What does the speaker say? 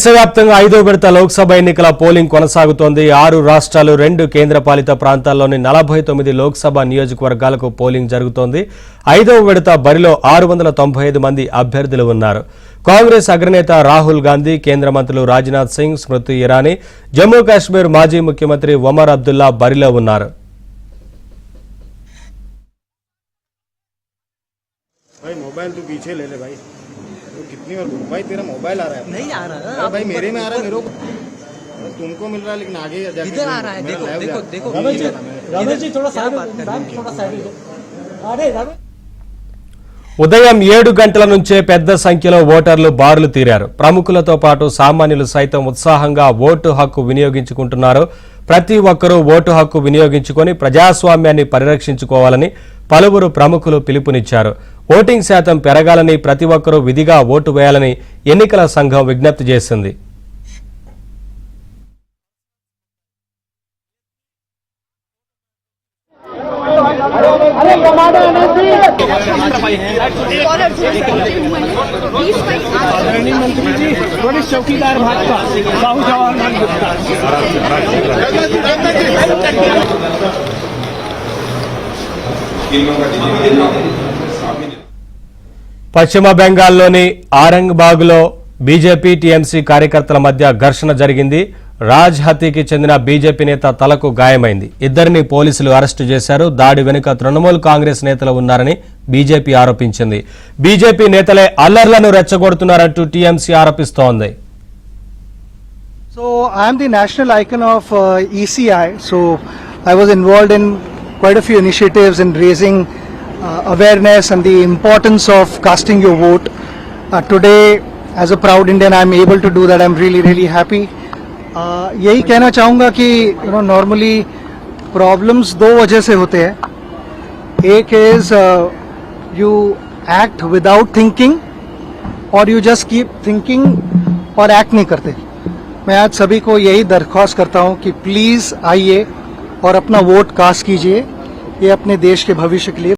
దేశవ్యాప్తంగా 5వ విడత లోక్సభ ఎన్నికల పోలింగ్ కొనసాగుతోంది. 6 రాష్ట్రాలు 2 కేంద్రపాలిత ప్రాంతాల్లోని 49 లోక్సభ నియోజకవర్గాలకు పోలింగ్ జరుగుతోంది. 5వ విడత బరిలో 695 మంది అభ్యర్థులు ఉన్నారు. కాంగ్రెస్ అగ్రనేత రాహుల్ గాంధీ, కేంద్ర మంత్రులు రాజ్నాథ్ సింగ్, స్మృతి ఇరానీ, జమ్మూ కాశ్మీర్ మాజీ ముఖ్యమంత్రి ఒమర్ అబ్దుల్లా బరిలో ఉన్నారు. भाई मोबाइल तू पीछे ले ले भाई, तो कितनी बार भाई तेरा मोबाइल आ रहा है? नहीं आ रहा है भाई, मेरे में आ रहा है, मेरे को तुमको मिल रहा है लेकिन आगे जाके इधर आ रहा है. देखो देखो देखो रमेश जी थोड़ा साइड थोड़ा साइड. अरे रमेश ఉదయం 7 గంటల నుంచే పెద్ద సంఖ్యలో ఓటర్లు బారులు తీరారు. ప్రముఖులతో పాటు సామాన్యులు సైతం ఉత్సాహంగా ఓటు హక్కు వినియోగించుకుంటున్నారు. ప్రతి ఒక్కరూ ఓటు హక్కు వినియోగించుకొని ప్రజాస్వామ్యాన్ని పరిరక్షించుకోవాలని పలువురు ప్రముఖులు పిలుపునిచ్చారు. ఓటింగ్ శాతం పెరగాలని, ప్రతి ఒక్కరూ విధిగా ఓటు వేయాలని ఎన్నికల సంఘం విజ్ఞప్తి చేసింది. चौकीदार भाजपा साहू जवाहरलाल गुप्ता పశ్చిమ బెంగాల్లోని ఆరంగ్బాగ్లో బీజేపీ టీఎంసీ కార్యకర్తల మధ్య ఘర్షణ జరిగింది. రాజ్ హత్యకి చెందిన బీజేపీ నేత తలకు గాయమైంది. ఇద్దరిని పోలీసులు అరెస్టు చేశారు. దాడి వెనుక తృణమూల్ కాంగ్రెస్ నేతలు ఉన్నారని బీజేపీ ఆరోపించింది. బీజేపీ నేతలే అల్లర్లను రెచ్చగొడుతున్నారంటూ TMC ఆరోపిస్తోంది. So I am the national icon of ECI. So I was involved in quite a few initiatives in raising awareness and the importance of casting your vote. Today, as a proud Indian, I am able to do that. I am really happy. यही कहना चाहूँगा कि normally problems दो वजह से होते हैं. एक is you act without thinking और यू जस्ट कीप थिंकिंग और एक्ट नहीं करते. मैं आज सभी को यही दरख्वास्त करता हूँ कि प्लीज़ आइए और अपना वोट कास्ट कीजिए. ये अपने देश के भविष्य के लिए